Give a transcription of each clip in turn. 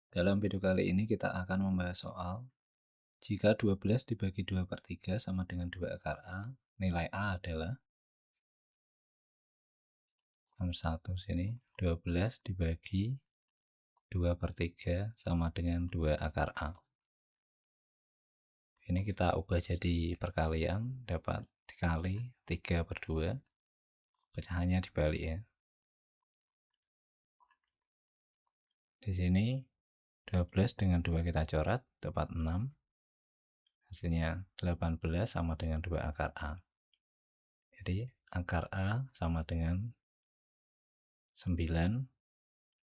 Dalam video kali ini kita akan membahas soal jika 12 dibagi 2/3 sama dengan 2 akar A, nilai A adalah nomor 1 sini, 12 dibagi 2/3 sama dengan 2 akar A. Ini kita ubah jadi perkalian, dapat dikali 3/2, pecahannya dibalik ya. Di sini 12 dengan 2 kita coret, dapat 6. Hasilnya 18 sama dengan 2 akar A. Jadi akar A sama dengan 9,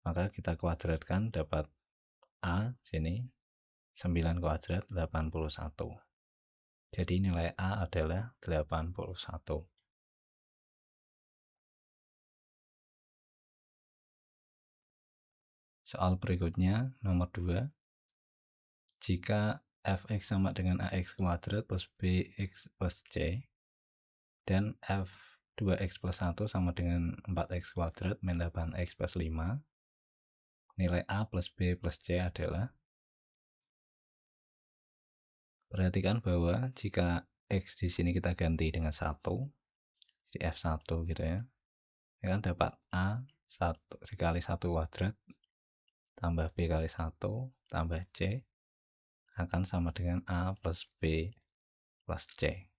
maka kita kuadratkan dapat A sini 9 kuadrat 81. Jadi nilai A adalah 81. Soal berikutnya nomor 2. Jika fx sama dengan ax kuadrat plus bx plus c dan f 2x plus 1 sama dengan 4x kuadrat min 8x plus 5, nilai A plus B plus C adalah, perhatikan bahwa jika x di sini kita ganti dengan 1, di F1 gitu ya, ini kan dapat A 1 dikali 1 kuadrat tambah B kali 1 tambah C akan sama dengan A plus B plus C.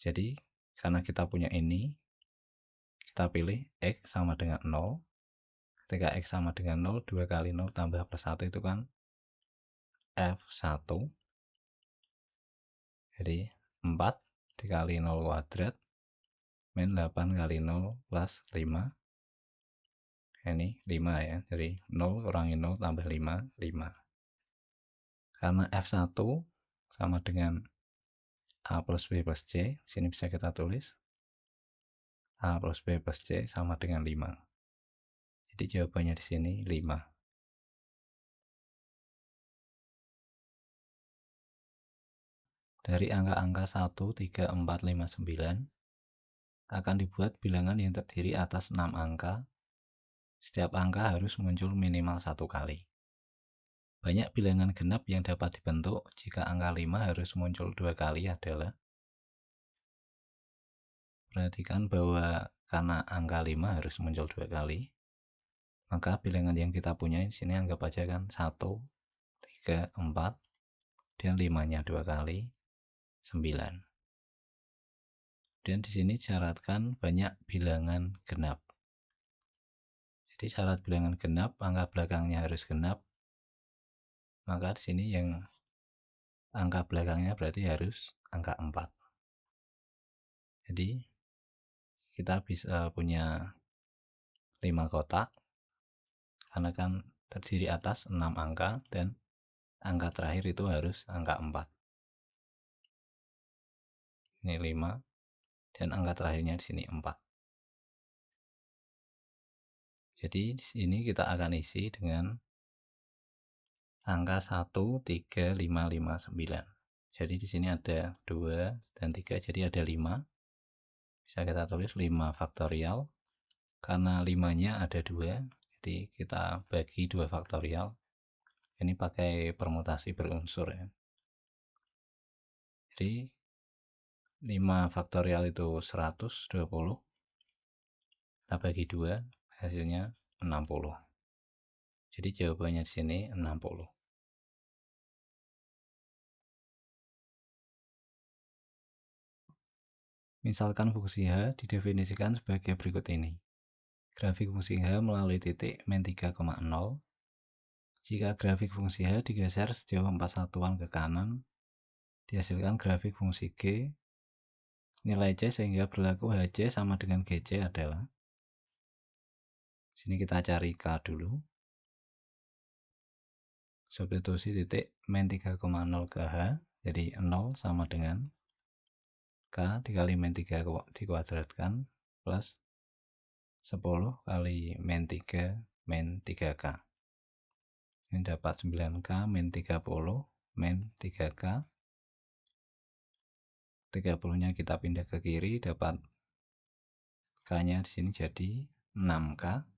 Jadi karena kita punya ini, kita pilih X sama dengan 0. Ketika X sama dengan 0, 2 kali 0 tambah plus 1 itu kan F1. Jadi 4 dikali 0 kuadrat min 8 kali 0 plus 5. Ini 5 ya, jadi 0 kurangi 0 tambah 5, 5. Karena F1 sama dengan A plus B plus C, sini bisa kita tulis A plus B plus C sama dengan 5. Jadi jawabannya di sini 5. Dari angka-angka 1, 3, 4, 5, 9 akan dibuat bilangan yang terdiri atas 6 angka. Setiap angka harus muncul minimal 1 kali. Banyak bilangan genap yang dapat dibentuk jika angka 5 harus muncul 2 kali adalah, perhatikan bahwa karena angka 5 harus muncul 2 kali, maka bilangan yang kita punya di sini anggap aja kan 1, 3, 4, dan 5-nya 2 kali, 9. Dan di sini disyaratkan banyak bilangan genap. Jadi syarat bilangan genap, angka belakangnya harus genap. Maka di sini yang angka belakangnya berarti harus angka 4. Jadi kita bisa punya 5 kotak karena kan terdiri atas 6 angka dan angka terakhir itu harus angka 4. Ini 5 dan angka terakhirnya di sini 4. Jadi di sini kita akan isi dengan angka 1, 3, 5, 5, 9. Jadi di sini ada 2 dan 3, jadi ada 5. Bisa kita tulis 5 faktorial. Karena 5-nya ada 2, jadi kita bagi 2 faktorial. Ini pakai permutasi berunsur ya. Jadi 5 faktorial itu 120. Kita bagi 2, hasilnya 60. Jadi jawabannya di sini 60. Misalkan fungsi H didefinisikan sebagai berikut ini. Grafik fungsi H melalui titik min 3,0. Jika grafik fungsi H digeser sejauh 4 satuan ke kanan, dihasilkan grafik fungsi G. Nilai C sehingga berlaku HC sama dengan GC adalah, sini kita cari K dulu. Substitusi titik min 3,0 ke H, jadi 0 sama dengan K dikali min 3 dikuadratkan plus 10 kali min 3 min 3K. Ini dapat 9K min 30 min 3K. 30-nya kita pindah ke kiri, dapat K-nya di sini jadi 6K.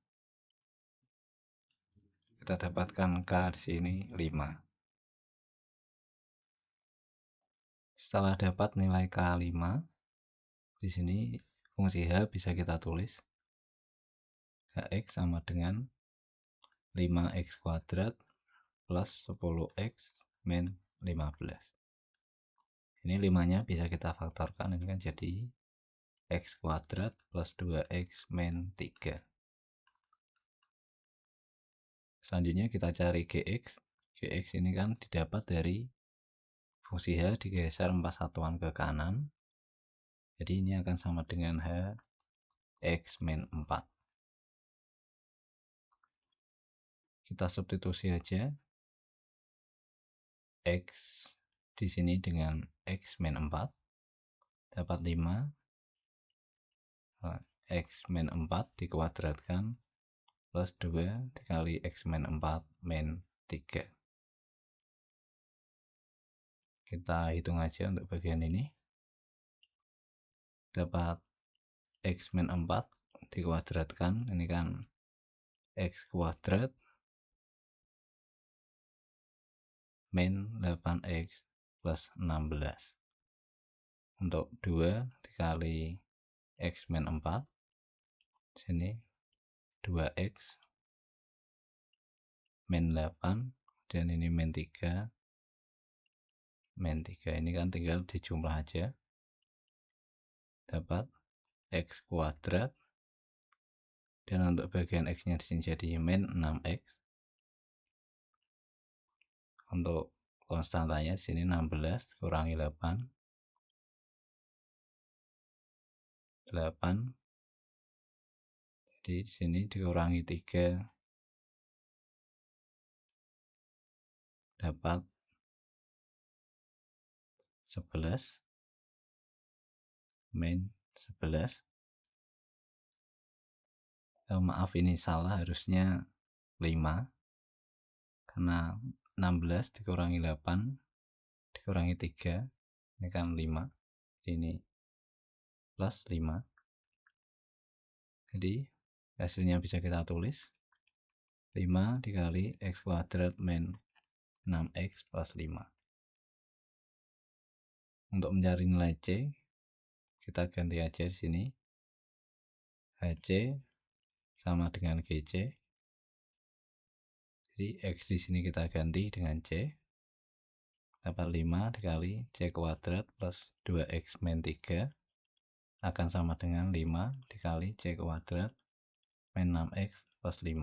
kita dapatkan K di sini 5. Setelah dapat nilai K5, di sini fungsi H bisa kita tulis Hx sama dengan 5x kuadrat plus 10x min 15. Ini 5-nya bisa kita faktorkan, ini kan jadi x kuadrat plus 2x min 3. Selanjutnya kita cari Gx. Gx ini kan didapat dari fungsi H digeser 4 satuan ke kanan. Jadi ini akan sama dengan H x min 4. Kita substitusi aja x di sini dengan x min 4 dapat 5. X min 4 dikuadratkan plus 2 dikali x min 4 min 3. Kita hitung aja untuk bagian ini. Dapat x min 4 dikuadratkan, ini kan x kuadrat min 8x plus 16. Untuk 2 dikali x min 4, sini 2x min 8, dan ini min 3, min 3. Ini kan tinggal dijumlah aja. Dapat x kuadrat, dan untuk bagian x-nya di sini jadi min 6x. Untuk konstantanya di sini 16 kurangi 8. 8. Jadi di sini dikurangi 3 dapat 11 min 11. Maaf, ini salah, harusnya 5 karena 16 dikurangi 8 dikurangi 3 ini kan 5, ini plus 5. Jadi hasilnya bisa kita tulis 5 dikali x kuadrat min 6x plus 5. Untuk mencari nilai C, kita ganti aja di sini. HC sama dengan GC. Jadi x di sini kita ganti dengan C. Dapat 5 dikali C kuadrat plus 2x min 3 akan sama dengan 5 dikali C kuadrat min 6x plus 5.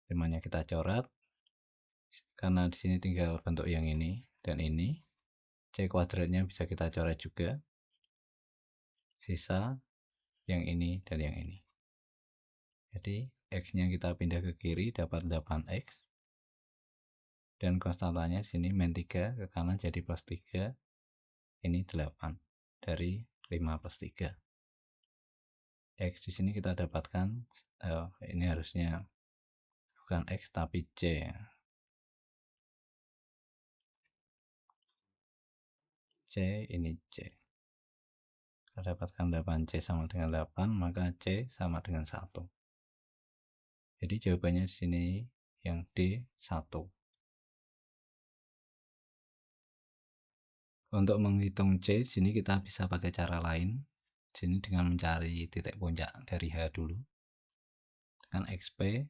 5-nya kita coret. Karena di sini tinggal bentuk yang ini dan ini, C kuadratnya bisa kita coret juga. Sisa yang ini dan yang ini. Jadi x-nya kita pindah ke kiri dapat 8x. Dan konstantanya di sini min 3 ke kanan jadi plus 3. Ini 8 dari 5 plus 3. X di sini kita dapatkan ini harusnya bukan x tapi C. C ini C. Kita dapatkan 8C sama dengan 8, maka C sama dengan 1. Jadi jawabannya di sini yang D 1. Untuk menghitung C, sini kita bisa pakai cara lain. Sini dengan mencari titik puncak dari H dulu. Dengan XP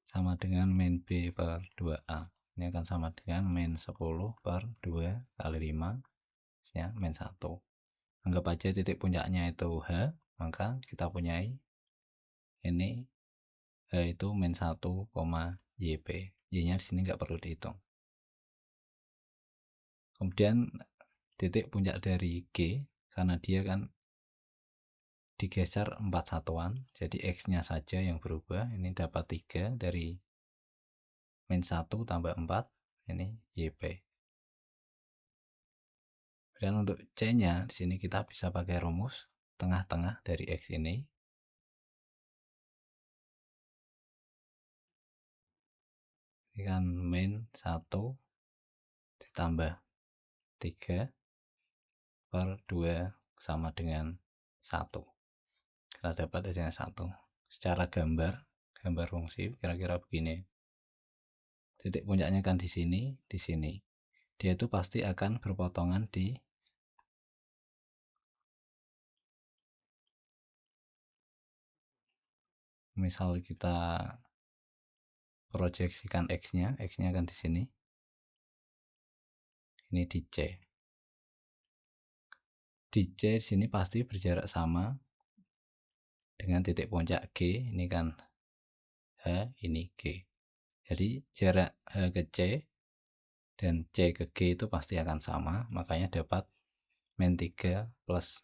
sama dengan min B per 2A. Ini akan sama dengan min 10 per 2 kali 5, ya, min 1. Anggap aja titik puncaknya itu H, maka kita punyai ini H itu min 1, YP. Y-nya di sini nggak perlu dihitung. Kemudian titik puncak dari G, karena dia kan digeser 4 satuan, jadi X-nya saja yang berubah. Ini dapat 3 dari min 1 tambah 4, ini YP. Dan untuk C-nya di sini kita bisa pakai rumus tengah-tengah dari X ini. Ini kan min 1 ditambah 3 per 2 sama dengan 1. Kita dapat hasilnya 1. secara gambar fungsi kira-kira begini. Titik puncaknya kan di sini, di sini. Dia itu pasti akan berpotongan di misal kita proyeksikan X-nya akan di sini. Ini di C. Di C di sini pasti berjarak sama dengan titik puncak G, ini kan H, ini G. Jadi jarak H ke C dan C ke G itu pasti akan sama, makanya dapat min 3 plus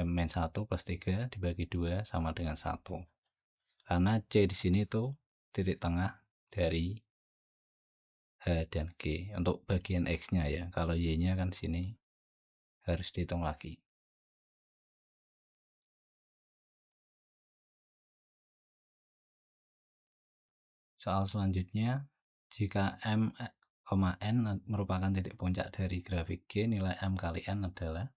min 1 plus 3 dibagi 2 sama dengan 1. Karena C di sini itu titik tengah dari H dan G untuk bagian X-nya ya. Kalau Y-nya kan di sini harus dihitung lagi. Soal selanjutnya, jika M, N merupakan titik puncak dari grafik G, nilai M kali N adalah,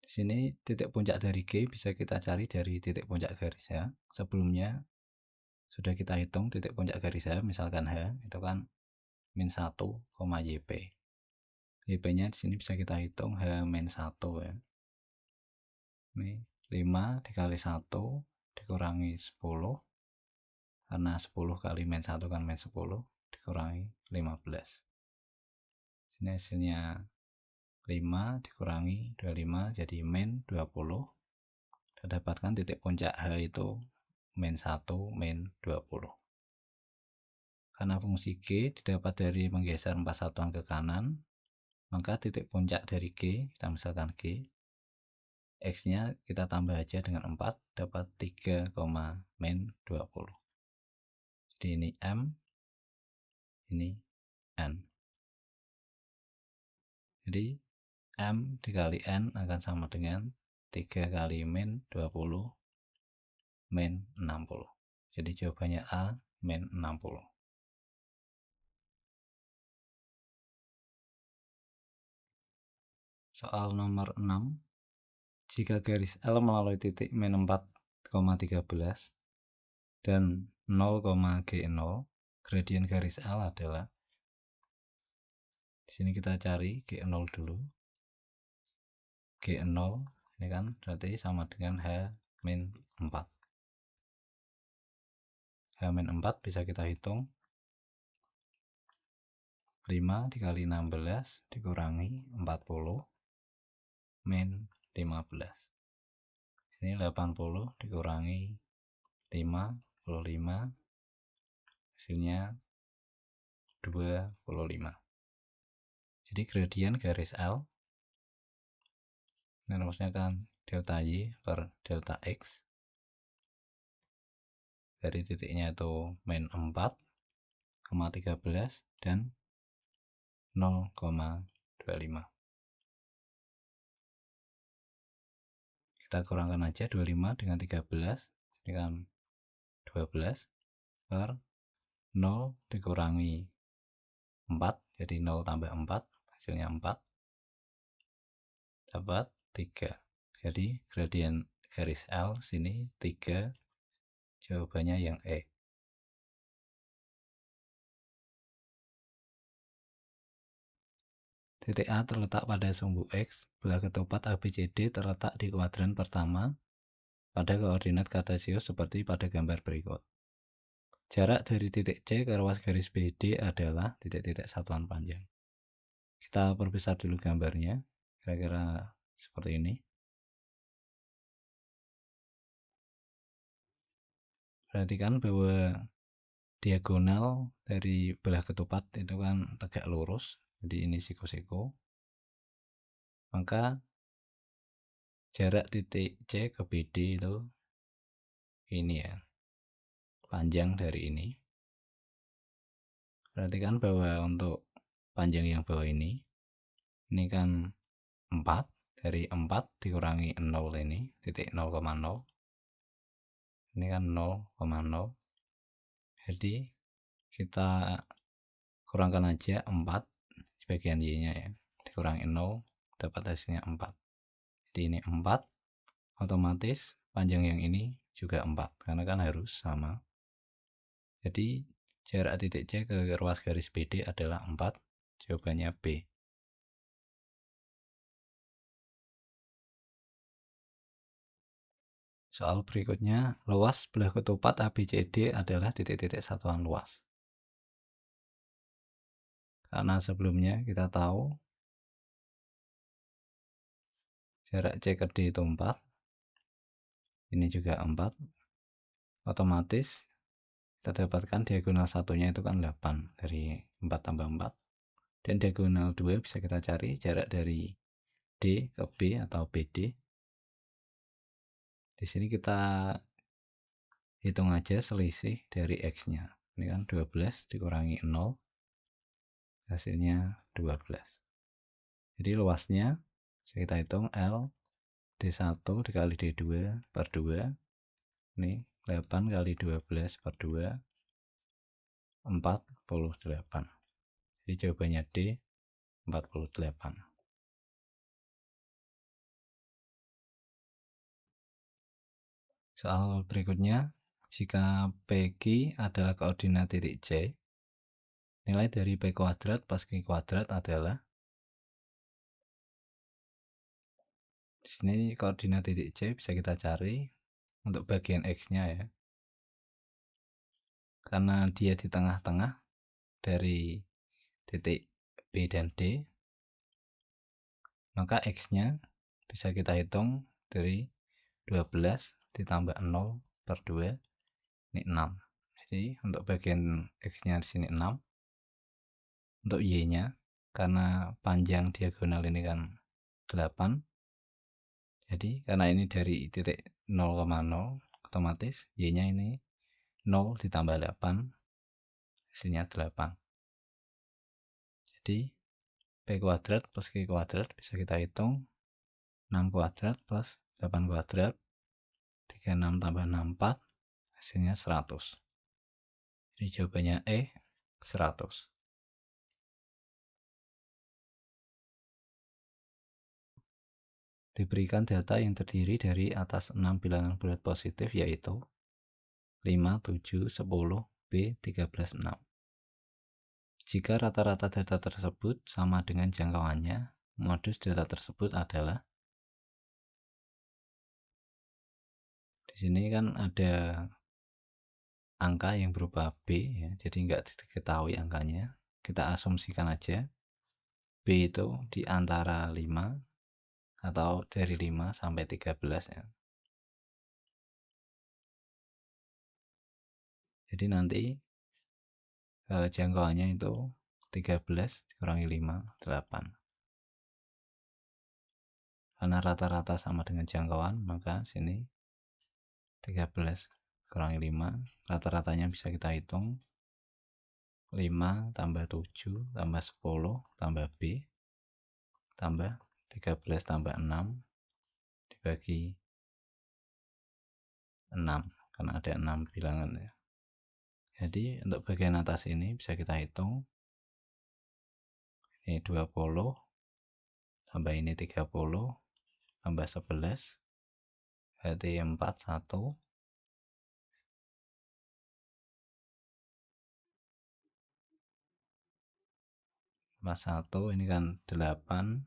di sini titik puncak dari G bisa kita cari dari titik puncak garis H. Sebelumnya sudah kita hitung titik puncak garis H, misalkan H itu kan min 1, YP. YP-nya di sini bisa kita hitung H min 1 ya. Ini 5 dikali 1 dikurangi 10, karena 10 kali min 1 kan min 10, dikurangi 15. Sini hasilnya 5 dikurangi 25 jadi min 20. Kita dapatkan titik puncak H itu min 1 min 20. Karena fungsi G didapat dari menggeser 4 satuan ke kanan, maka titik puncak dari G, kita misalkan G, X-nya kita tambah aja dengan 4, dapat 3, min 20. Jadi ini M, ini N. Jadi M dikali N akan sama dengan 3 kali min 20 min 60. Jadi jawabannya A, min 60. Soal nomor 6. Jika garis L melalui titik min 4,13 dan 0,G0, gradien garis L adalah, di sini kita cari G0 dulu. G0 ini kan berarti sama dengan H-4. H-4 bisa kita hitung 5 dikali 16 dikurangi 40 min 15. Ini 80 dikurangi 55, hasilnya 25. Jadi gradien garis L, ini rumusnya kan delta Y per delta X, dari titiknya itu min 4,13 dan 0,25. Kita kurangkan aja 25 dengan 13, ini kan 12 per 0 dikurangi 4, jadi 0 tambah 4, hasilnya 4, dapat 3. Jadi gradien garis L sini 3, jawabannya yang E. Titik A terletak pada sumbu X, belah ketupat ABCD terletak di kuadran pertama pada koordinat kartesius seperti pada gambar berikut. Jarak dari titik C ke ruas garis BD adalah titik-titik satuan panjang. Kita perbesar dulu gambarnya, kira-kira seperti ini. Perhatikan bahwa diagonal dari belah ketupat itu kan tegak lurus, jadi ini siku-siku. Maka jarak titik C ke BD itu ini ya, panjang dari ini. Perhatikan bahwa untuk panjang yang bawah ini kan 4, dari 4 dikurangi 0 ini, titik 0,0, ini kan 0,0, jadi kita kurangkan aja 4 sebagian Y nya ya, dikurangi 0, dapat hasilnya 4. Jadi ini 4, otomatis panjang yang ini juga 4 karena kan harus sama. Jadi jarak titik C ke ruas garis BD adalah 4. Jawabannya B. Soal berikutnya, luas belah ketupat ABCD adalah titik-titik satuan luas. Karena sebelumnya kita tahu jarak C ke D itu 4, ini juga 4, otomatis kita dapatkan diagonal satunya itu kan 8, dari 4 tambah 4, dan diagonal 2 bisa kita cari jarak dari D ke B atau BD. Di sini kita hitung aja selisih dari X-nya. Ini kan 12 dikurangi 0, hasilnya 12. Jadi luasnya bisa kita hitung L D1 dikali D2 per 2. Ini 8 kali 12 per 2, 48. Jadi jawabannya D, 48. Soal berikutnya, jika PQ adalah koordinat titik C, nilai dari P kuadrat plus Q kuadrat adalah, di sini koordinat titik C bisa kita cari untuk bagian X-nya ya. Karena dia di tengah-tengah dari titik B dan D, maka X-nya bisa kita hitung dari 12 ditambah 0 per 2, ini 6. Jadi untuk bagian X-nya di sini 6. Untuk Y-nya, karena panjang diagonal ini kan 8, jadi karena ini dari titik 0,0, otomatis Y-nya ini 0 ditambah 8, hasilnya 8. Jadi P kuadrat plus Q kuadrat bisa kita hitung 6 kuadrat plus 8 kuadrat, 36 tambah 64, hasilnya 100. Jadi jawabannya E, 100. Diberikan data yang terdiri dari atas 6 bilangan bulat positif, yaitu 5, 7, 10, B, 13, 6. Jika rata-rata data tersebut sama dengan jangkauannya, modus data tersebut adalah, di sini kan ada angka yang berupa B ya, jadi nggak diketahui angkanya. Kita asumsikan aja B itu di antara 5 atau dari 5 sampai 13 ya. Jadi nanti jangkauannya itu 13 dikurangi 5, 8. Karena rata-rata sama dengan jangkauan, maka sini 13 kurangi 5, rata-ratanya bisa kita hitung 5 tambah 7 tambah 10 tambah B tambah 13 tambah 6 dibagi 6, karena ada 6 bilangan ya. Jadi untuk bagian atas ini bisa kita hitung, ini 20 tambah ini 30 tambah 11, berarti 41, tambah 1, ini kan 8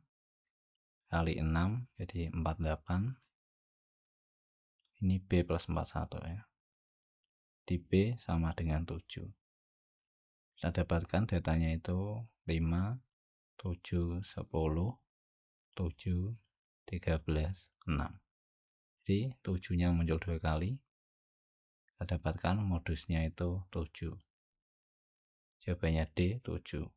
kali 6, jadi 48. Ini B plus 41 ya. Di B sama dengan 7. Kita dapatkan datanya itu 5, 7, 10, 7, 13, 6. Jadi 7-nya muncul 2 kali. Kita dapatkan modusnya itu 7. Jawabannya D, 7.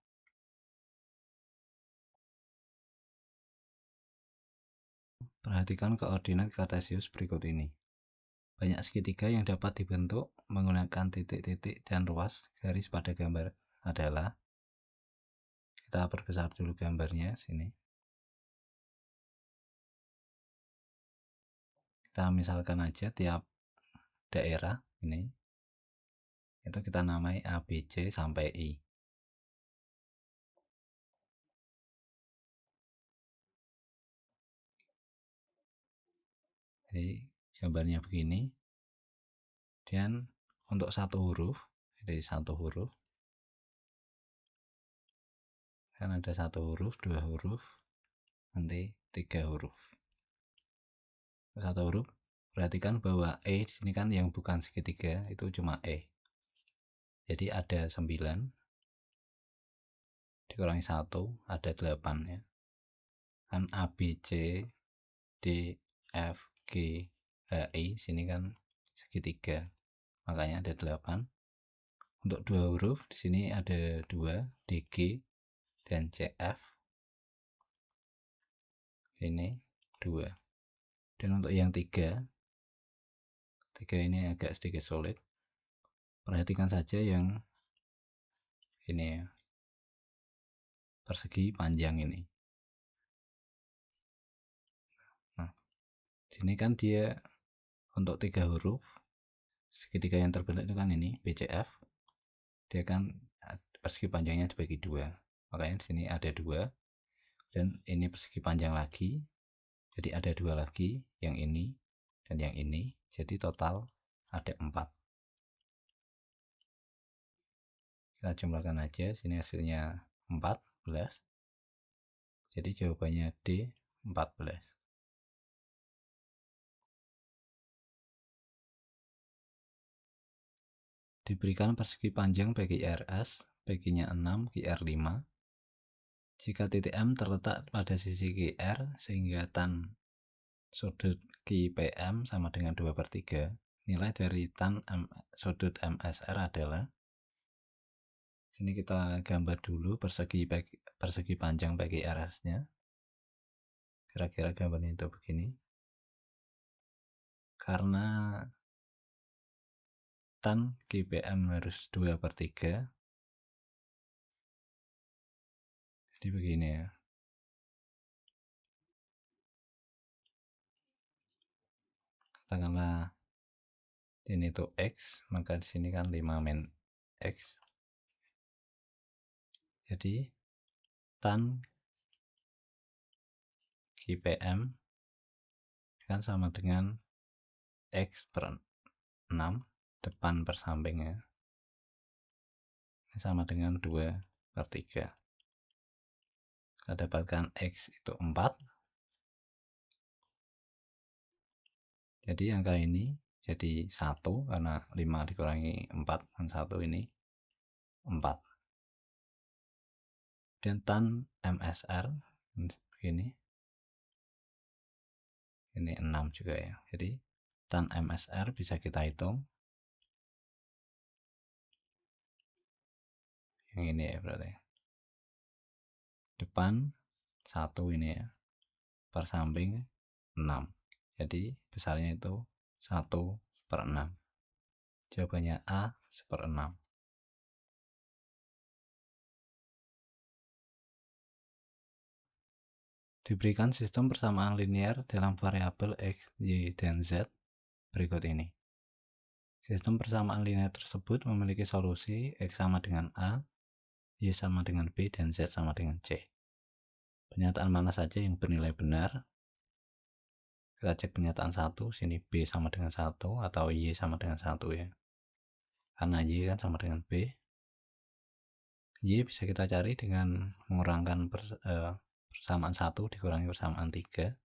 Perhatikan koordinat kartesius berikut ini. Banyak segitiga yang dapat dibentuk menggunakan titik-titik dan ruas garis pada gambar adalah, kita perbesar dulu gambarnya sini. Kita misalkan aja tiap daerah ini itu kita namai A, B, C sampai I. Jadi gambarnya begini. Dan untuk satu huruf, jadi satu huruf kan ada satu huruf, dua huruf, nanti tiga huruf. Satu huruf, perhatikan bahwa E di sini kan yang bukan segitiga itu cuma E. Jadi ada 9 dikurangi 1 ada 8 ya. Kan A, B, C, D, F, G, H, I sini kan segitiga. Makanya ada 8. Untuk dua huruf di sini ada 2, DG dan CF. Ini 2. Dan untuk yang tiga ini agak sedikit sulit. Perhatikan saja yang ini ya, persegi panjang ini. Nah, sini kan dia untuk 3 huruf segitiga yang terbentuk itu kan ini BCF. Dia kan persegi panjangnya dibagi 2. Makanya di sini ada 2 dan ini persegi panjang lagi. Jadi ada 2 lagi, yang ini dan yang ini. Jadi total ada 4. Kita jumlahkan aja, sini hasilnya 14. Jadi jawabannya D, 14. Diberikan persegi panjang bagi RS, baginya 6, QR 5. Jika titik M terletak pada sisi QR sehingga tan sudut QPM sama dengan 2/3, nilai dari tan sudut MSR adalah, sini kita gambar dulu persegi panjang bagi RS-nya. Kira-kira gambarnya itu begini. Karena tan QPM harus 2/3, jadi begini ya. Katakanlah ini tuh X, maka di sini kan 5 min X. Jadi tan QPM kan sama dengan X per 6 depan per sampingnya sama dengan 2/3. Kita dapatkan X itu 4. Jadi angka ini jadi 1 karena 5 dikurangi 4 kan 1 ini 4. Dan tan MSR begini. Ini 6 juga ya. Jadi tan MSR bisa kita hitung. Yang ini ya berarti. Depan 1 ini ya. Per samping 6. Jadi besarnya itu 1/6. Jawabannya A 1/6. Diberikan sistem persamaan linear dalam variabel X, Y, dan Z berikut ini. Sistem persamaan linear tersebut memiliki solusi X sama dengan A, Y sama dengan B, dan Z sama dengan C. Pernyataan mana saja yang bernilai benar? Kita cek pernyataan 1, sini B sama dengan 1 atau Y sama dengan 1 ya. Karena Y kan sama dengan B. Y bisa kita cari dengan mengurangkan persamaan 1 dikurangi persamaan 3.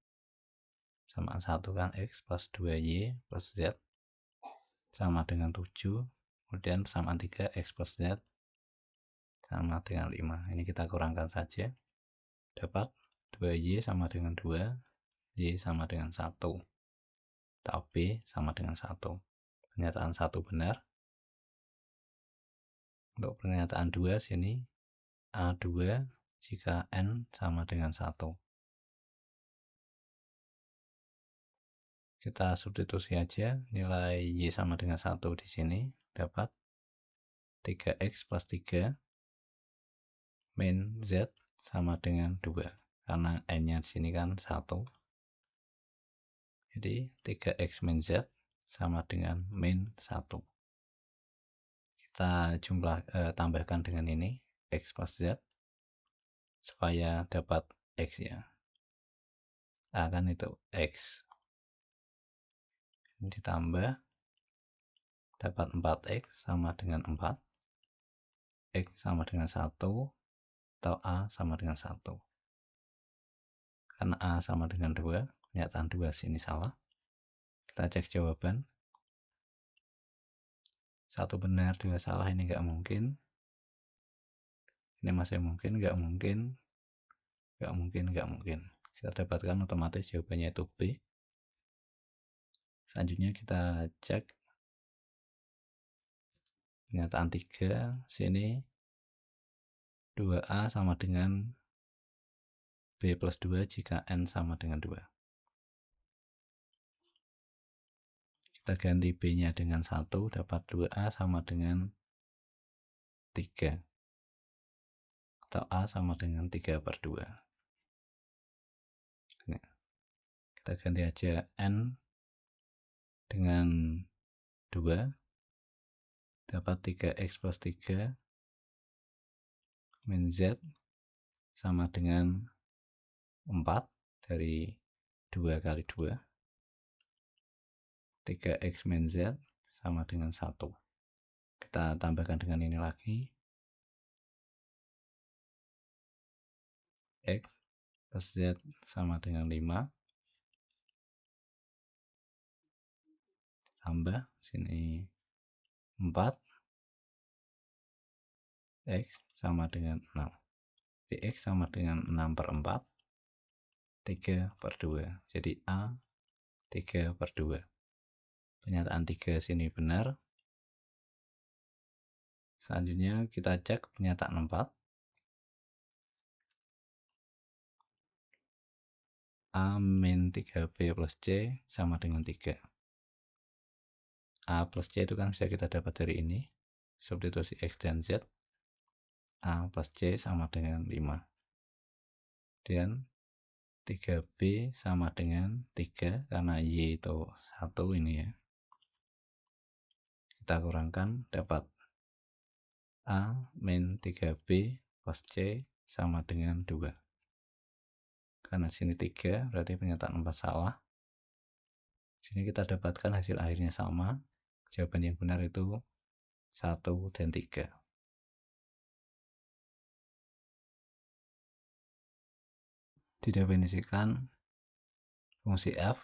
Persamaan 1 kan X plus 2Y plus Z sama dengan 7. Kemudian persamaan 3 X plus Z sama dengan 5. Ini kita kurangkan saja. Dapat 2Y sama dengan 2, Y sama dengan 1. Atau B sama dengan 1. Pernyataan 1 benar. Untuk pernyataan 2 sini A2 jika N sama dengan 1. Kita substitusi aja nilai Y sama dengan 1 di sini, dapat 3X plus 3 min Z sama dengan 2. Karena N-nya di sini kan 1. Jadi 3X min Z sama dengan min 1. Kita tambahkan dengan ini, X plus Z, supaya dapat X ya. A kan itu X. ini ditambah dapat 4x sama dengan 4, x sama dengan 1, atau A sama dengan 1. Karena A sama dengan 2, pernyataan 2 sini salah. Kita cek jawaban. 1 benar, 2 salah, ini nggak mungkin. Ini masih mungkin, nggak mungkin, nggak mungkin, nggak mungkin. Kita dapatkan otomatis jawabannya itu B. Selanjutnya kita cek pernyataan 3, sini 2A sama dengan B plus 2 jika N sama dengan 2. Kita ganti B-nya dengan 1, dapat 2A sama dengan 3. Atau A sama dengan 3 per 2. Kita ganti aja N dengan 2, dapat 3x plus 3 min Z sama dengan 4 dari 2 kali 2. 3x min Z sama dengan 1. Kita tambahkan dengan ini lagi. X plus Z sama dengan 5. Tambah, sini 4. X sama dengan 6. X sama dengan 6 per 4. 3 per 2. Jadi A 3 per 2. Pernyataan 3 sini benar. Selanjutnya kita cek pernyataan 4. A min 3B plus C sama dengan 3. A plus C itu kan bisa kita dapat dari ini. Substitusi X dan Z. A plus C sama dengan 5. Dan 3B sama dengan 3 karena Y itu 1 ini ya. Kita kurangkan dapat A min 3B plus C sama dengan 2. Karena sini 3 berarti pernyataan 4 salah. Sini kita dapatkan hasil akhirnya sama. Jawaban yang benar itu 1 dan 3. Didefinisikan fungsi f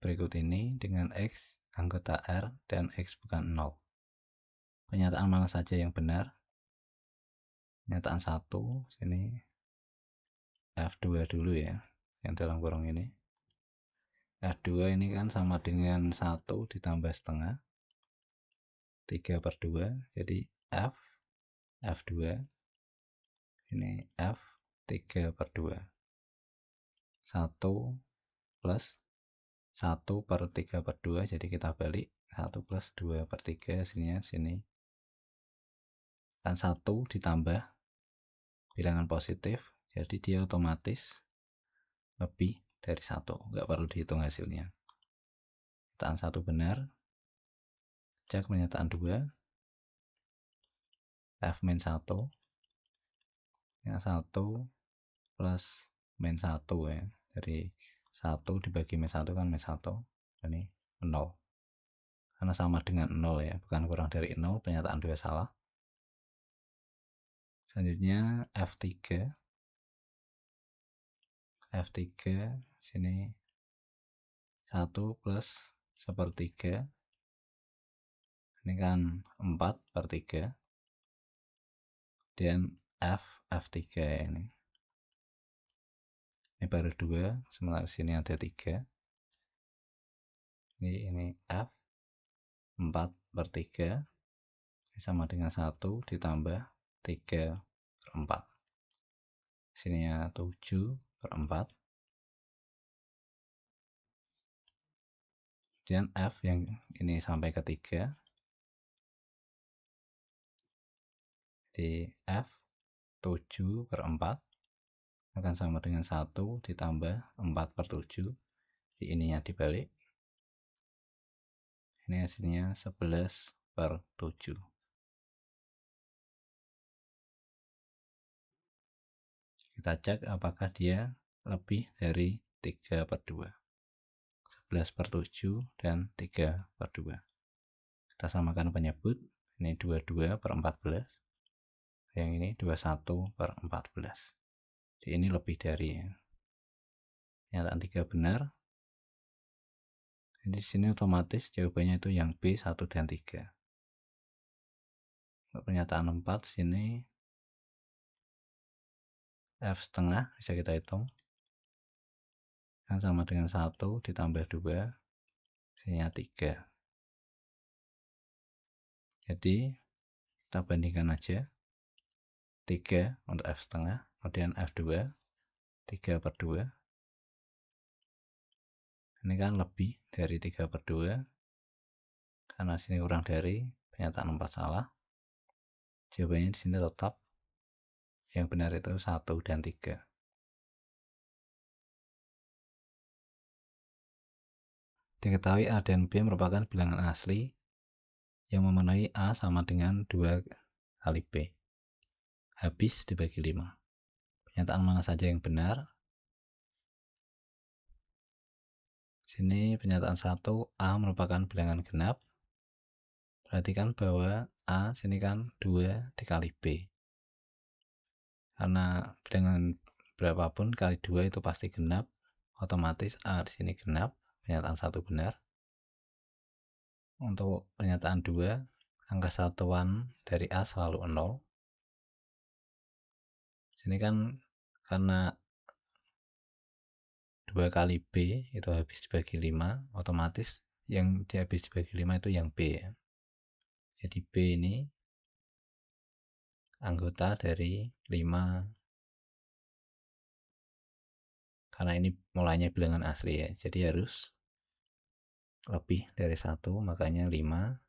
berikut ini dengan x anggota R dan x bukan 0. Pernyataan mana saja yang benar? Pernyataan 1, sini F2 dulu ya, yang dalam kurung ini. F2 ini kan sama dengan 1 ditambah setengah, 3 per 2, jadi F2, ini F 3 per 2. 1 plus 1 per 3 per 2, jadi kita balik, 1 plus 2 per 3, sini kan 1 ditambah bilangan positif, jadi dia otomatis lebih dari 1, nggak perlu dihitung hasilnya. Pernyataan 1 benar. Cek pernyataan 2, F min 1, yang 1 plus min 1 ya, dari 1 dibagi min 1 kan min 1, ini 0. Karena sama dengan 0 ya, bukan kurang dari 0, pernyataan 2 salah. Selanjutnya F3, sini 1 plus 1/3, ini kan 4 per 3, dan F3 ini baru 2, sementara sini ada 3, ini F 4 per 3 sama dengan 1 ditambah 3 per 4, sininya 7 per 4, dan F yang ini sampai ke 3, di F 7 per 4 akan sama dengan 1 ditambah 4 per 7, di ininya dibalik, ini hasilnya 11 per 7. Kita cek apakah dia lebih dari 3 per 2. 11/7 dan 3/2. Kita samakan penyebut, ini 22/14, yang ini 21/14. Jadi ini lebih dari ya. Pernyataan 3 benar. Jadi di sini otomatis jawabannya itu yang B, 1 dan 3. Untuk pernyataan 4 sini F setengah bisa kita hitung. Kan sama dengan 1 ditambah 2, hasilnya 3. Jadi kita bandingkan aja. 3 untuk F setengah, kemudian F2, 3/2. Ini kan lebih dari 3/2. Karena sini kurang dari, pernyataan 4 salah. Jawabannya di sini tetap yang benar itu 1 dan 3. Diketahui A dan B merupakan bilangan asli yang memenuhi A sama dengan 2 kali B. Habis dibagi 5. Pernyataan mana saja yang benar? Sini pernyataan 1, A merupakan bilangan genap. Perhatikan bahwa A sini kan 2 dikali B. Karena bilangan berapapun kali 2 itu pasti genap, otomatis A di sini genap. Pernyataan 1 benar. Untuk pernyataan 2, angka satuan dari A selalu 0. Sini kan karena 2 kali B itu habis dibagi 5, otomatis yang habis dibagi 5 itu yang B ya. Jadi B ini anggota dari 5, karena ini mulainya bilangan asli ya, jadi harus lebih dari 1, makanya 5,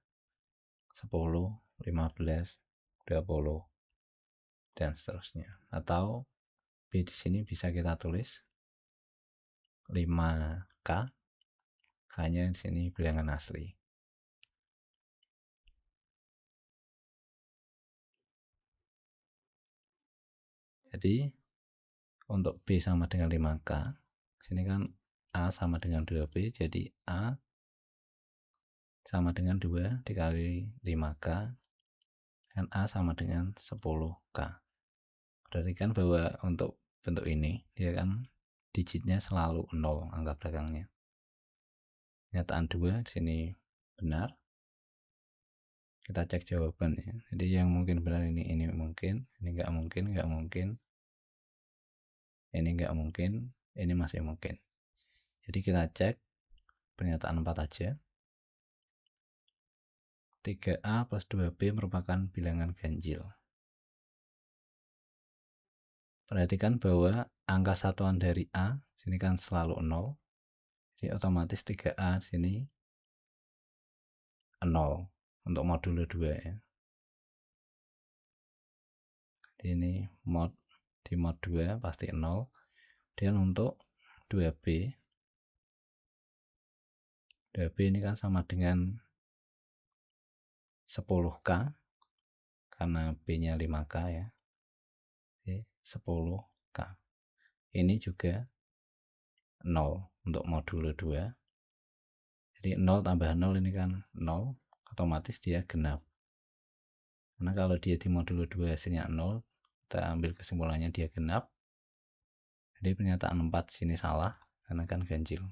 10, 15, 20, dan seterusnya. Atau B di sini bisa kita tulis 5K, K-nya di sini bilangan asli. Jadi untuk B sama dengan 5K, sini kan A sama dengan 2B, jadi A sama dengan 2 dikali 5K, dan A sama dengan 10K. Perhatikan bahwa untuk bentuk ini, dia kan digitnya selalu 0, angka belakangnya. Pernyataan 2 di sini benar. Kita cek jawabannya. Jadi yang mungkin benar ini mungkin, ini nggak mungkin, nggak mungkin. Ini nggak mungkin, ini masih mungkin. Jadi kita cek pernyataan 4 aja. 3A plus 2B merupakan bilangan ganjil. Perhatikan bahwa angka satuan dari A sini kan selalu 0. Jadi otomatis 3A sini 0 untuk modulo 2 ya. Jadi ini di mod 2 pasti 0. Dan untuk 2B ini kan sama dengan 10K karena B-nya 5K ya. Jadi 10K. Ini juga 0 untuk modulo 2. Jadi 0 tambah 0 ini kan 0, otomatis dia genap. Karena kalau dia di modulo 2 hasilnya 0, kita ambil kesimpulannya dia genap. Jadi pernyataan 4 sini salah karena kan ganjil.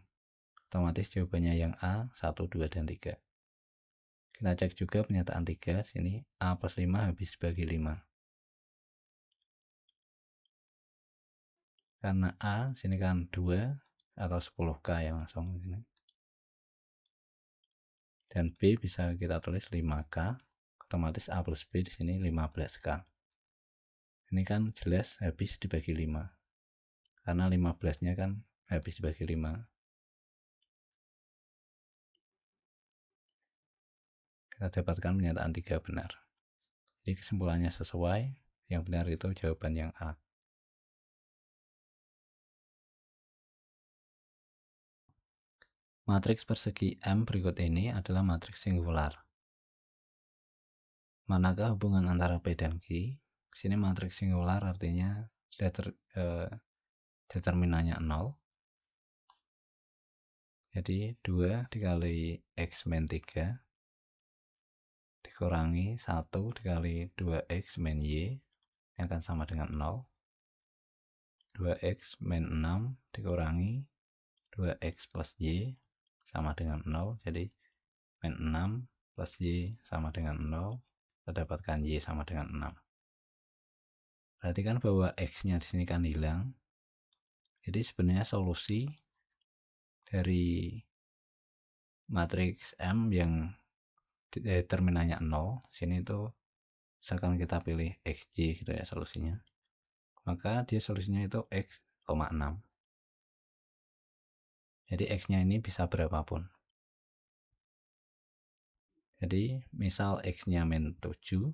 Otomatis jawabannya yang A, 1, 2, dan 3. Kita cek juga pernyataan 3 sini A plus 5 habis dibagi 5. Karena A sini kan 2 atau 10K ya langsung ini. Dan B bisa kita tulis 5K, otomatis A plus B di sini 15K. Ini kan jelas habis dibagi 5. Karena 15-nya kan habis dibagi 5. Kita dapatkan pernyataan 3 benar. Jadi kesimpulannya sesuai, yang benar itu jawaban yang A. Matriks persegi M berikut ini adalah matriks singular. Manakah hubungan antara P dan Q? Sini matriks singular artinya determinannya 0. Jadi 2 dikali X min 3 dikurangi 1 dikali 2X min Y yang akan sama dengan 0. 2X min 6 dikurangi 2X plus Y sama dengan 0. Jadi min 6 plus Y sama dengan 0. Kita dapatkan Y sama dengan 6. Perhatikan bahwa X-nya di sini kan hilang. Jadi sebenarnya solusi dari matriks M yang determinannya 0, sini itu misalkan kita pilih XY gitu ya solusinya, maka dia solusinya itu X, 6. Jadi X-nya ini bisa berapapun. Jadi misal X-nya min 7,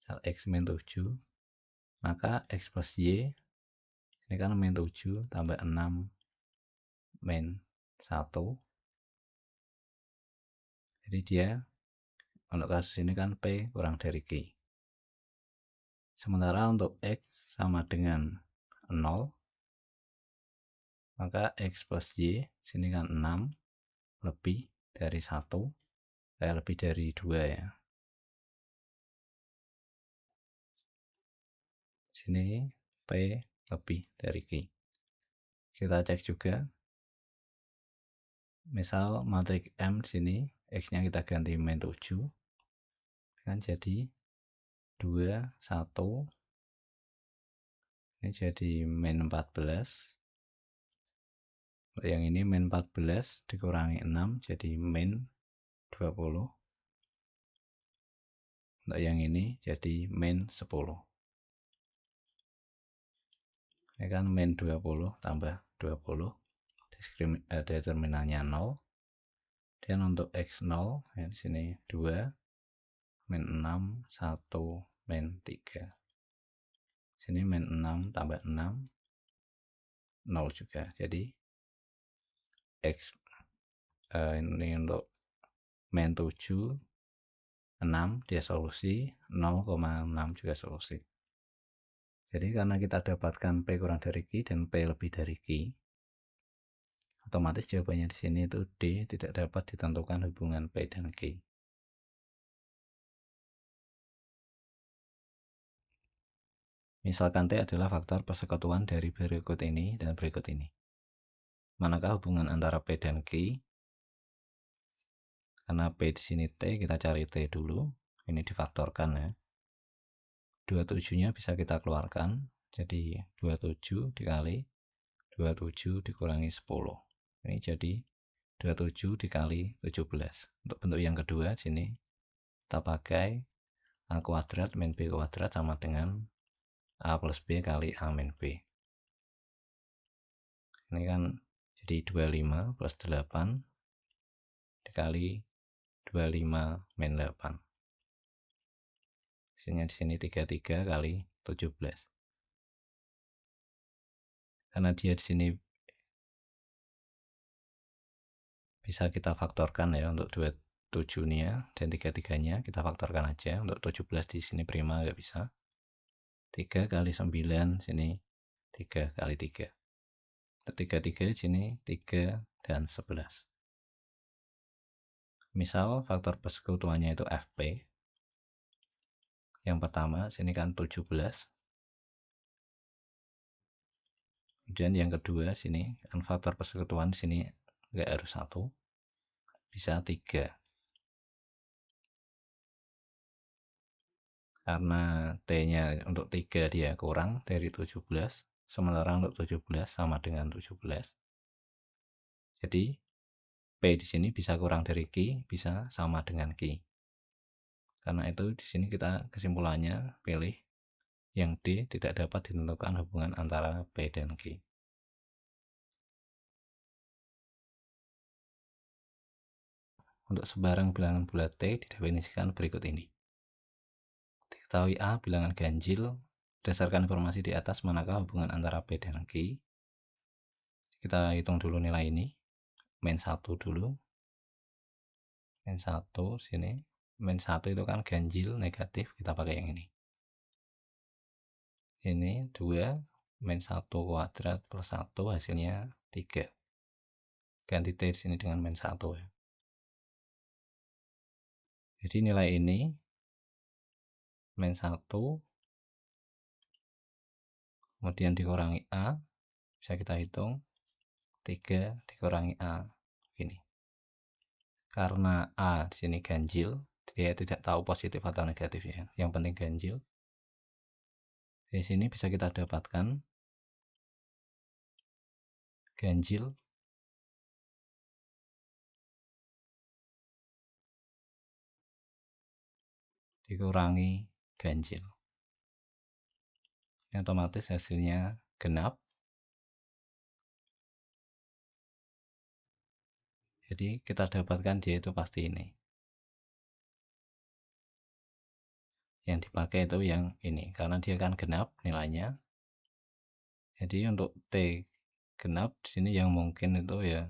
misal X min 7, maka X plus Y ini kan min 7 tambah 6 min 1. Jadi dia untuk kasus ini kan P kurang dari Q. Sementara untuk X sama dengan 0, maka X plus Y sini kan 6 lebih dari 1, lebih dari 2 ya. Sini P lebih dari Q. Kita cek juga. Misal matriks M sini X-nya kita ganti min 7 kan jadi 2, 1, ini jadi min 14. Yang ini min 14 dikurangi 6 jadi min 20. Untuk yang ini jadi min 10. Ini kan min 20 tambah 20, determinannya 0. Dan untuk X0 ya di sini 2 min 6 1 min 3. Sini min 6 tambah 6 0 juga. Jadi X ini untuk min 7 6 dia solusi, 0,6 juga solusi. Jadi karena kita dapatkan P kurang dari Q dan P lebih dari Q, otomatis jawabannya di sini itu D tidak dapat ditentukan hubungan P dan Q. Misalkan T adalah faktor persekutuan dari berikut ini dan berikut ini. Manakah hubungan antara P dan Q? Karena P di sini T, kita cari T dulu. Ini difaktorkan ya. 27-nya bisa kita keluarkan. Jadi 27 dikali 27 dikurangi 10. Ini jadi 27 dikali 17. Untuk bentuk yang kedua sini kita pakai A kuadrat min B kuadrat sama dengan A plus B kali A min B. Ini kan jadi 25 plus 8 dikali 25 min 8. Hasilnya di sini 33 kali 17. Karena dia di sini bisa kita faktorkan ya untuk 27-nya dan 33-nya kita faktorkan aja. Untuk 17 di sini prima nggak bisa. 3 kali 9 sini 3 kali 3. Untuk 33 sini 3 dan 11. Misal faktor persekutuannya itu FP. Yang pertama sini kan 17. Kemudian yang kedua sini kan faktor persekutuan sini nggak harus 1, bisa 3. Karena T-nya untuk 3 dia kurang dari 17, sementara untuk 17 sama dengan 17. Jadi P di sini bisa kurang dari Q, bisa sama dengan Q. Karena itu di sini kita kesimpulannya pilih yang D tidak dapat ditentukan hubungan antara P dan Q. Untuk sebarang bilangan bulat T didefinisikan berikut ini. Diketahui A bilangan ganjil, berdasarkan informasi di atas manakah hubungan antara P dan Q. Kita hitung dulu nilai ini. Min 1 dulu. Min 1 sini. Min 1 itu kan ganjil negatif, kita pakai yang ini. Ini 2 min 1 kuadrat plus 1 hasilnya 3. Ganti T di sini dengan min 1 ya. Jadi nilai ini min 1 kemudian dikurangi A, bisa kita hitung 3 dikurangi A gini. Karena A di sini ganjil, dia tidak tahu positif atau negatifnya. Yang penting ganjil. Di sini bisa kita dapatkan ganjil dikurangi ganjil. Ini otomatis hasilnya genap. Jadi kita dapatkan dia itu pasti ini. Yang dipakai itu yang ini, karena dia kan genap nilainya. Jadi untuk T genap di sini yang mungkin itu ya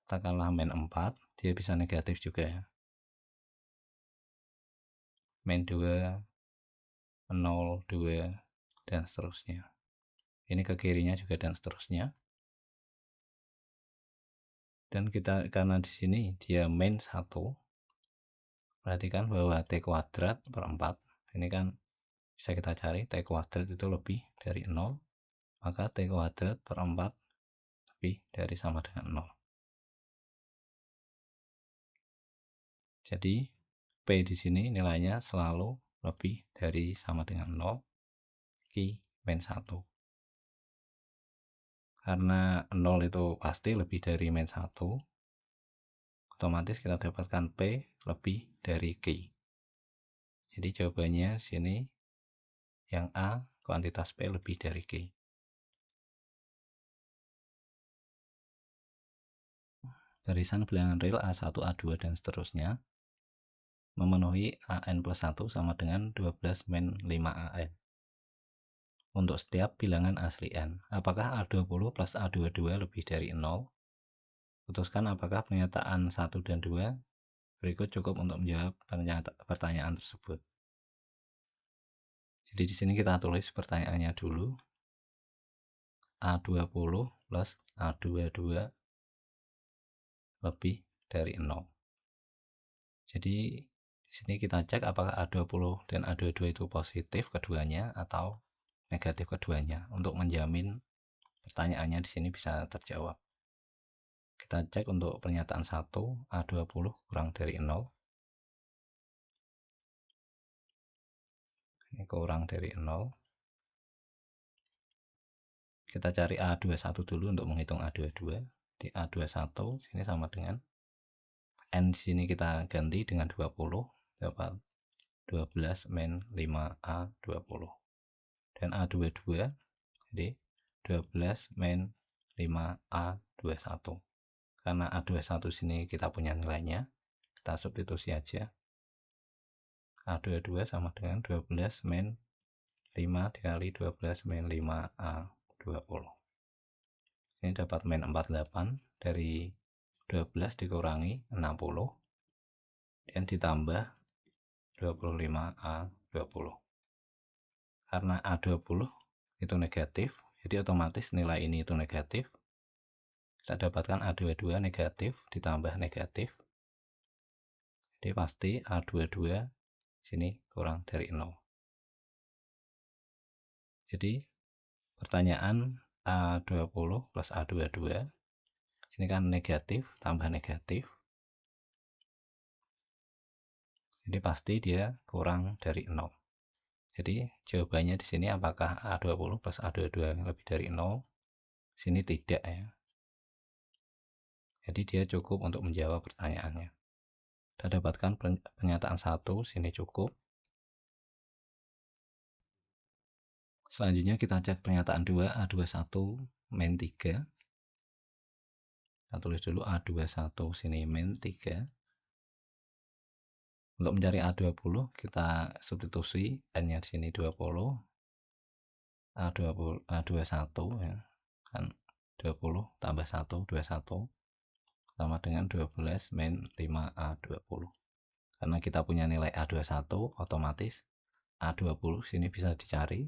katakanlah min 4, dia bisa negatif juga ya. Min 2, 0, 2, dan seterusnya. Ini ke kirinya juga dan seterusnya. Dan kita karena di sini dia min 1, perhatikan bahwa T kuadrat per 4. Ini kan bisa kita cari T kuadrat itu lebih dari 0, maka T kuadrat per 4 lebih dari sama dengan 0. Jadi P di sini nilainya selalu lebih dari sama dengan 0, Q min 1. Karena 0 itu pasti lebih dari min 1, otomatis kita dapatkan P lebih dari Q. Jadi jawabannya sini yang A, kuantitas P lebih dari Q. Barisan bilangan real A1, A2, dan seterusnya memenuhi AN plus 1 sama dengan 12 min 5 AN. Untuk setiap bilangan asli N, apakah A20 plus A22 lebih dari 0? Putuskan apakah pernyataan 1 dan 2 berikut cukup untuk menjawab pertanyaan tersebut. Jadi di sini kita tulis pertanyaannya dulu. A20 plus A22 lebih dari 0. Jadi di sini kita cek apakah A20 dan A22 itu positif keduanya atau negatif keduanya untuk menjamin pertanyaannya di sini bisa terjawab. Kita cek untuk pernyataan 1, A20 kurang dari 0. Ini kurang dari 0. Kita cari A21 dulu untuk menghitung A22. Di A21 sini sama dengan N di sini kita ganti dengan 20, dapat 12 min 5A20. Dan A22 jadi 12 min 5A21. Karena A21 sini kita punya nilainya, kita substitusi aja. A22 sama dengan 12 min 5 dikali 12 min 5A20. Ini dapat min 48 dari 12 dikurangi 60 dan ditambah 25A20. Karena A20 itu negatif, jadi otomatis nilai ini itu negatif. Kita dapatkan A22 negatif ditambah negatif. Jadi pasti A22 sini kurang dari 0. Jadi pertanyaan A20 plus A22 sini kan negatif tambah negatif. Jadi pasti dia kurang dari 0. Jadi jawabannya di sini apakah A20 plus A22 lebih dari 0? Sini tidak ya. Jadi dia cukup untuk menjawab pertanyaannya. Kita dapatkan pernyataan 1 sini cukup. Selanjutnya kita cek pernyataan 2 A21 min 3. Kita tulis dulu A21 sini min 3. Untuk mencari A20 kita substitusi N-nya di sini 20, A21 ya. Kan 20 tambah 1 21 sama dengan 12 min 5A20. Karena kita punya nilai A21, otomatis A20 sini bisa dicari.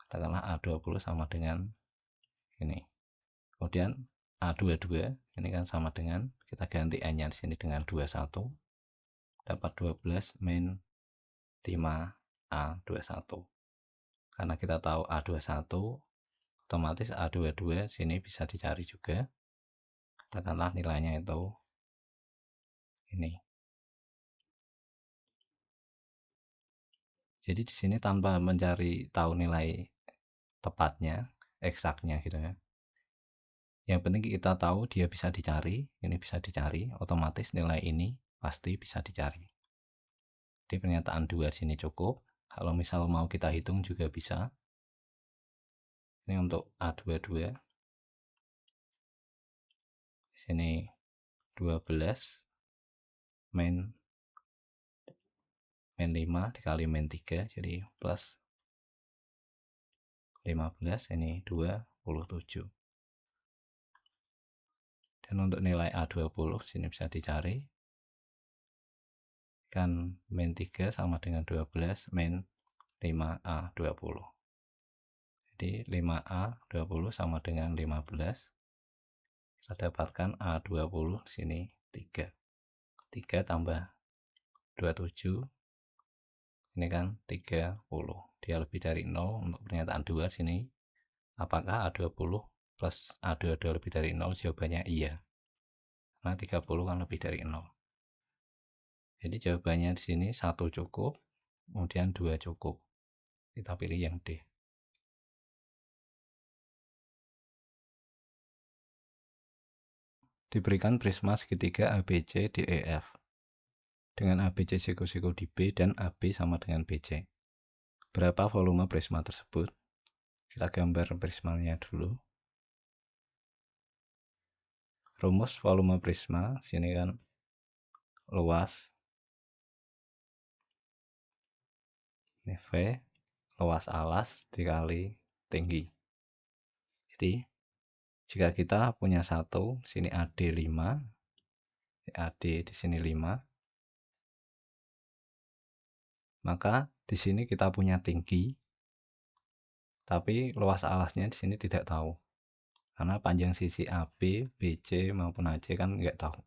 katakanlah A20 sama dengan ini. Kemudian A22 ini kan sama dengan, kita ganti N-nya di sini dengan 21, dapat 12 min 5A21. Karena kita tahu A21, otomatis A22 sini bisa dicari juga. Katakanlah nilainya itu ini. Jadi di sini tanpa mencari tahu nilai tepatnya, eksaknya gitu ya. Yang penting kita tahu dia bisa dicari, ini bisa dicari, otomatis nilai ini pasti bisa dicari. Di pernyataan 2 sini cukup. Kalau misal mau kita hitung juga bisa. Ini untuk A22. Di sini 12 min 5 dikali min 3, jadi plus 15, ini 27. Dan untuk nilai A20 sini bisa dicari. Kan min 3 sama dengan 12 min 5A20. Jadi 5A20 sama dengan 15. Kita dapatkan A20 di sini 3. 3 tambah 27, ini kan 30. Dia lebih dari 0 untuk pernyataan 2 sini. Apakah A20 plus A22 lebih dari 0? Jawabannya iya. Karena 30 kan lebih dari 0. Jadi jawabannya di sini 1 cukup, kemudian 2 cukup. Kita pilih yang D. Diberikan prisma segitiga ABC DEF dengan ABC siku-siku di B dan AB sama dengan BC. Berapa volume prisma tersebut? Kita gambar prismanya dulu. Rumus volume prisma sini kan luas, ini V, luas alas dikali tinggi. Jadi jika kita punya satu, sini AD 5, AD di sini 5, maka di sini kita punya tinggi, tapi luas alasnya di sini tidak tahu. Karena panjang sisi AB, BC maupun AC kan nggak tahu.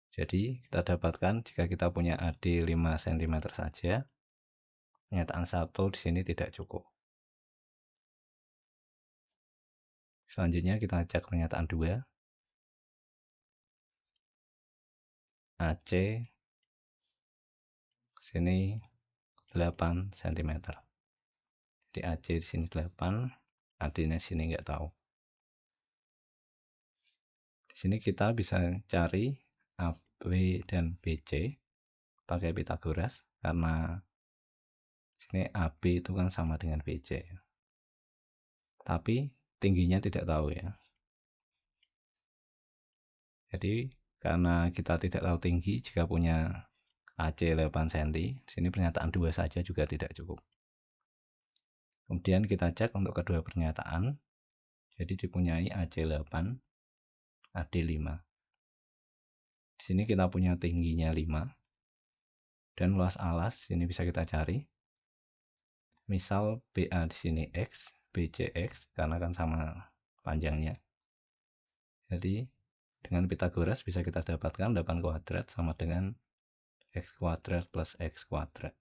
Jadi kita dapatkan jika kita punya AD 5 cm saja, pernyataan 1 di sini tidak cukup. Selanjutnya kita cek pernyataan 2. AC sini 8 cm. Jadi AC di sini 8, AD-nya sini nggak tahu. Di sini kita bisa cari AB dan BC pakai Pythagoras, karena sini AB itu kan sama dengan BC. Tapi tingginya tidak tahu ya. Jadi karena kita tidak tahu tinggi, jika punya AC 8 cm, di sini pernyataan 2 saja juga tidak cukup. Kemudian kita cek untuk kedua pernyataan. Jadi dipunyai AC 8, AD 5. Di sini kita punya tingginya 5. Dan luas alas ini bisa kita cari. Misal BA di sini X, BC X karena kan sama panjangnya. Jadi dengan Pythagoras bisa kita dapatkan 8 kuadrat sama dengan X kuadrat plus X kuadrat.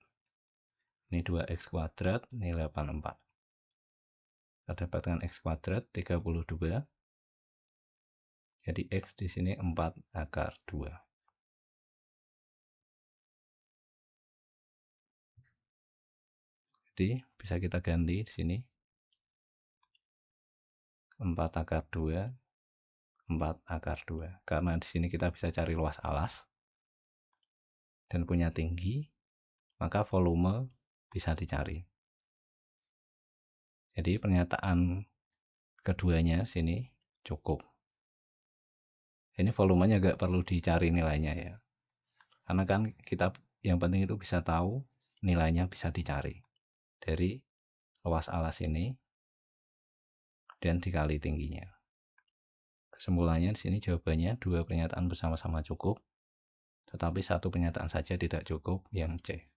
Ini 2X kuadrat, ini 84. Kita dapatkan X kuadrat 32. Jadi X di sini 4 akar 2. Jadi bisa kita ganti di sini 4 akar 2, 4 akar 2. Karena di sini kita bisa cari luas alas dan punya tinggi, maka volume bisa dicari. Jadi pernyataan keduanya sini cukup. Ini volumenya nggak perlu dicari nilainya ya. Karena kan kita yang penting itu bisa tahu nilainya bisa dicari dari luas alas ini dan dikali tingginya. Kesimpulannya di sini jawabannya 2 pernyataan bersama-sama cukup, tetapi 1 pernyataan saja tidak cukup, yang C.